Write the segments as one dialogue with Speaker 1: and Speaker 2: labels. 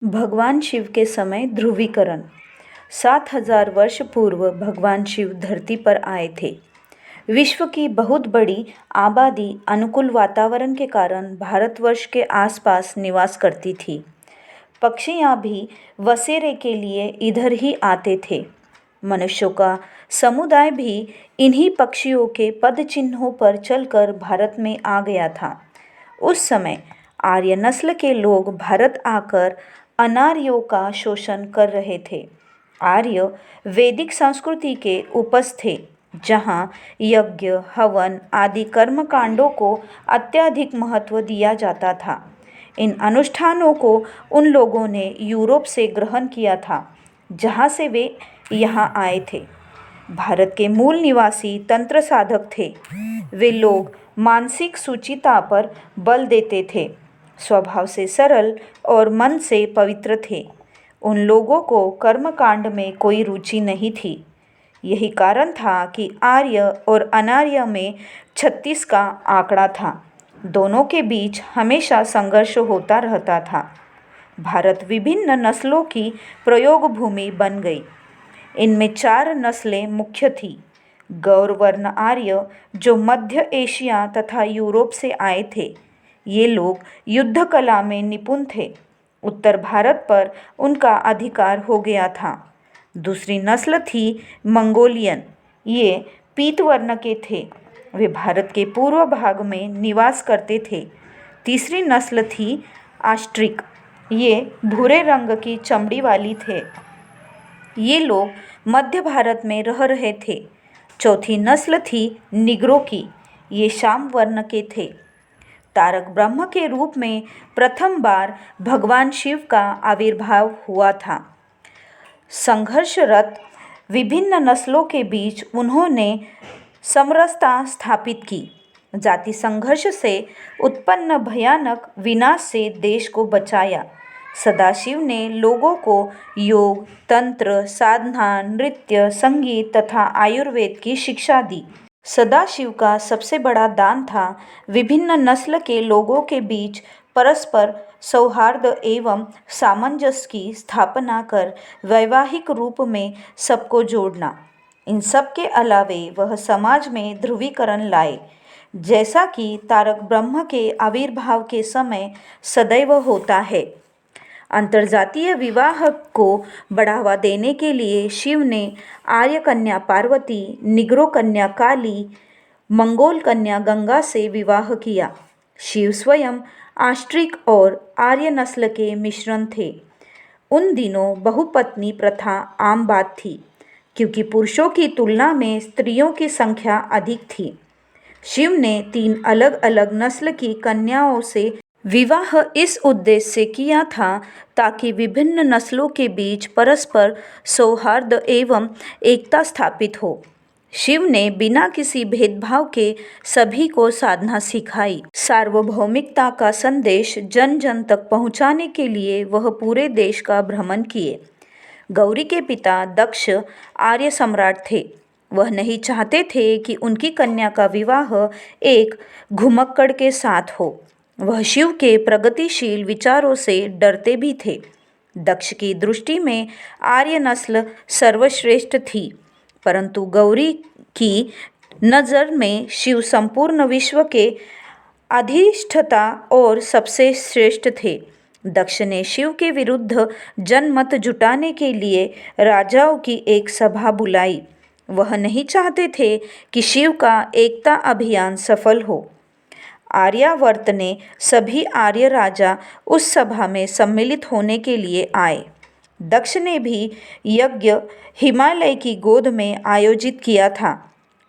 Speaker 1: भगवान शिव के समय ध्रुवीकरण। 7,000 वर्ष पूर्व भगवान शिव धरती पर आए थे। विश्व की बहुत बड़ी आबादी अनुकूल वातावरण के कारण भारतवर्ष के आसपास निवास करती थी। पक्षियाँ भी बसेरे के लिए इधर ही आते थे। मनुष्यों का समुदाय भी इन्हीं पक्षियों के पदचिन्हों पर चलकर भारत में आ गया था। उस समय आर्य नस्ल के लोग भारत आकर अनार्यों का शोषण कर रहे थे। आर्य वैदिक संस्कृति के उपज थे, जहाँ यज्ञ, हवन आदि कर्मकांडों को अत्यधिक महत्व दिया जाता था। इन अनुष्ठानों को उन लोगों ने यूरोप से ग्रहण किया था, जहाँ से वे यहाँ आए थे। भारत के मूल निवासी तंत्र साधक थे। वे लोग मानसिक सुचिता पर बल देते थे, स्वभाव से सरल और मन से पवित्र थे। उन लोगों को कर्मकांड में कोई रुचि नहीं थी। यही कारण था कि आर्य और अनार्य में 36 का आंकड़ा था। दोनों के बीच हमेशा संघर्ष होता रहता था। भारत विभिन्न नस्लों की प्रयोग भूमि बन गई। इनमें 4 नस्लें मुख्य थीं। गौरवर्ण आर्य, जो मध्य एशिया तथा यूरोप से आए थे। ये लोग युद्ध कला में निपुण थे। उत्तर भारत पर उनका अधिकार हो गया था। दूसरी नस्ल थी मंगोलियन। ये पीत वर्ण के थे। वे भारत के पूर्व भाग में निवास करते थे। तीसरी नस्ल थी आस्ट्रिक। ये भूरे रंग की चमड़ी वाली थे। ये लोग मध्य भारत में रह रहे थे। चौथी नस्ल थी निग्रो की। ये शाम वर्ण के थे। तारक ब्रह्म के रूप में प्रथम बार भगवान शिव का आविर्भाव हुआ था। संघर्षरत विभिन्न नस्लों के बीच उन्होंने समरसता स्थापित की। जाति संघर्ष से उत्पन्न भयानक विनाश से देश को बचाया। सदाशिव ने लोगों को योग, तंत्र, साधना, नृत्य, संगीत तथा आयुर्वेद की शिक्षा दी। सदाशिव का सबसे बड़ा दान था विभिन्न नस्ल के लोगों के बीच परस्पर सौहार्द एवं सामंजस्य की स्थापना कर वैवाहिक रूप में सबको जोड़ना। इन सब के अलावे वह समाज में ध्रुवीकरण लाए, जैसा कि तारक ब्रह्म के आविर्भाव के समय सदैव होता है। अंतर्जातीय विवाह को बढ़ावा देने के लिए शिव ने आर्य कन्या पार्वती, निग्रो कन्या काली, मंगोल कन्या गंगा से विवाह किया। शिव स्वयं आस्ट्रिक और आर्य नस्ल के मिश्रण थे। उन दिनों बहुपत्नी प्रथा आम बात थी, क्योंकि पुरुषों की तुलना में स्त्रियों की संख्या अधिक थी। शिव ने 3 अलग अलग नस्ल की कन्याओं से विवाह इस उद्देश्य से किया था ताकि विभिन्न नस्लों के बीच परस्पर सौहार्द एवं एकता स्थापित हो। शिव ने बिना किसी भेदभाव के सभी को साधना सिखाई। सार्वभौमिकता का संदेश जन जन तक पहुंचाने के लिए वह पूरे देश का भ्रमण किए। गौरी के पिता दक्ष आर्य सम्राट थे। वह नहीं चाहते थे कि उनकी कन्या का विवाह एक घुमक्कड़ के साथ हो। वह शिव के प्रगतिशील विचारों से डरते भी थे। दक्ष की दृष्टि में आर्य नस्ल सर्वश्रेष्ठ थी, परंतु गौरी की नज़र में शिव संपूर्ण विश्व के अधिष्ठाता और सबसे श्रेष्ठ थे। दक्ष ने शिव के विरुद्ध जनमत जुटाने के लिए राजाओं की एक सभा बुलाई। वह नहीं चाहते थे कि शिव का एकता अभियान सफल हो। आर्यावर्त ने सभी आर्य राजा उस सभा में सम्मिलित होने के लिए आए। दक्ष ने भी यज्ञ हिमालय की गोद में आयोजित किया था।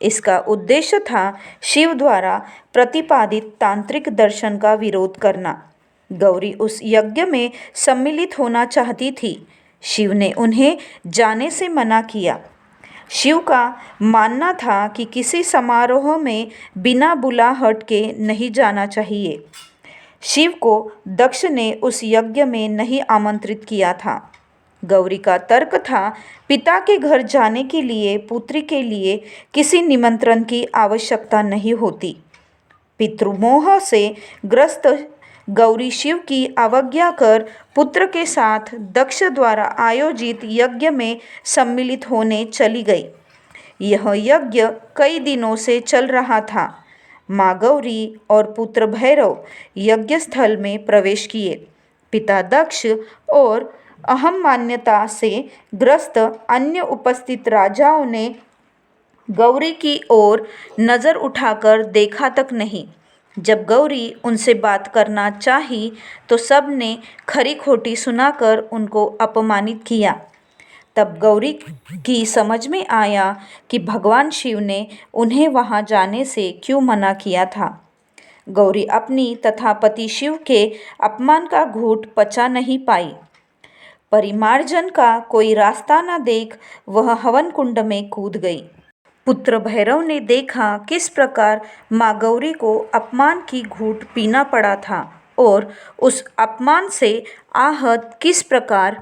Speaker 1: इसका उद्देश्य था शिव द्वारा प्रतिपादित तांत्रिक दर्शन का विरोध करना। गौरी उस यज्ञ में सम्मिलित होना चाहती थी। शिव ने उन्हें जाने से मना किया। शिव का मानना था कि किसी समारोह में बिना बुलाहट के नहीं जाना चाहिए। शिव को दक्ष ने उस यज्ञ में नहीं आमंत्रित किया था। गौरी का तर्क था, पिता के घर जाने के लिए पुत्री के लिए किसी निमंत्रण की आवश्यकता नहीं होती। पितृमोह से ग्रस्त गौरी शिव की अवज्ञा कर पुत्र के साथ दक्ष द्वारा आयोजित यज्ञ में सम्मिलित होने चली गई। यह यज्ञ कई दिनों से चल रहा था। माँ गौरी और पुत्र भैरव यज्ञ स्थल में प्रवेश किए। पिता दक्ष और अहम मान्यता से ग्रस्त अन्य उपस्थित राजाओं ने गौरी की ओर नज़र उठाकर देखा तक नहीं। जब गौरी उनसे बात करना चाही तो सब ने खरी खोटी सुनाकर उनको अपमानित किया। तब गौरी की समझ में आया कि भगवान शिव ने उन्हें वहां जाने से क्यों मना किया था। गौरी अपनी तथा पति शिव के अपमान का घूंट पचा नहीं पाई। परिमार्जन का कोई रास्ता न देख वह हवन कुंड में कूद गई। पुत्र भैरव ने देखा किस प्रकार माँ गौरी को अपमान की घूंट पीना पड़ा था और उस अपमान से आहत किस प्रकार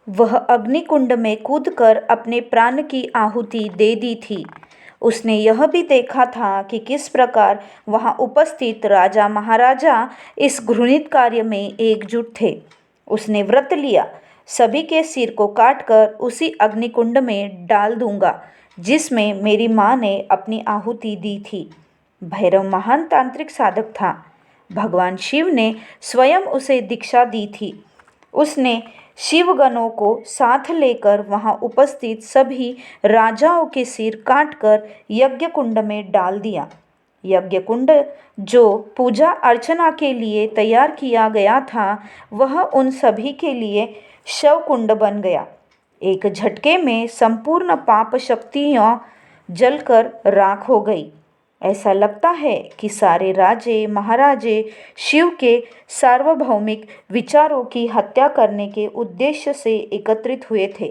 Speaker 1: वह अग्निकुंड में कूदकर अपने प्राण की आहुति दे दी थी। उसने यह भी देखा था कि किस प्रकार वहां उपस्थित राजा महाराजा इस घृणित कार्य में एकजुट थे। उसने व्रत लिया, सभी के सिर को काटकर उसी अग्निकुंड में डाल दूंगा जिसमें मेरी माँ ने अपनी आहुति दी थी। भैरव महान तांत्रिक साधक था। भगवान शिव ने स्वयं उसे दीक्षा दी थी। उसने शिवगणों को साथ लेकर वहां उपस्थित सभी राजाओं के सिर काटकर यज्ञ कुंड में डाल दिया। यज्ञ कुंड जो पूजा अर्चना के लिए तैयार किया गया था वह उन सभी के लिए शव कुंड बन गया। एक झटके में संपूर्ण पाप शक्तियाँ जलकर राख हो गई। ऐसा लगता है कि सारे राजे महाराजे शिव के सार्वभौमिक विचारों की हत्या करने के उद्देश्य से एकत्रित हुए थे,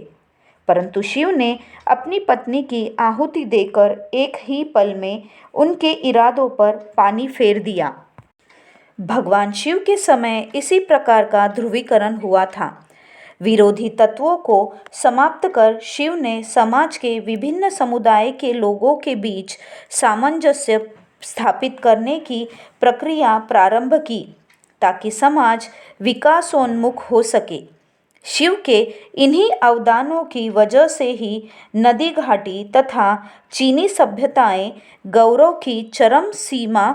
Speaker 1: परंतु शिव ने अपनी पत्नी की आहुति देकर एक ही पल में उनके इरादों पर पानी फेर दिया। भगवान शिव के समय इसी प्रकार का ध्रुवीकरण हुआ था। विरोधी तत्वों को समाप्त कर शिव ने समाज के विभिन्न समुदाय के लोगों के बीच सामंजस्य स्थापित करने की प्रक्रिया प्रारंभ की ताकि समाज विकासोन्मुख हो सके। शिव के इन्हीं अवदानों की वजह से ही नदी घाटी तथा चीनी सभ्यताएं गौरव की चरम सीमा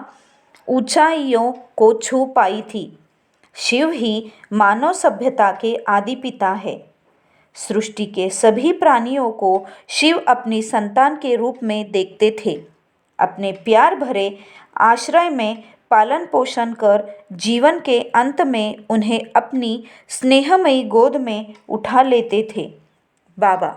Speaker 1: ऊंचाइयों को छू पाई थी। शिव ही मानव सभ्यता के आदि पिता है। सृष्टि के सभी प्राणियों को शिव अपनी संतान के रूप में देखते थे। अपने प्यार भरे आश्रय में पालन पोषण कर जीवन के अंत में उन्हें अपनी स्नेहमयी गोद में उठा लेते थे। बाबा।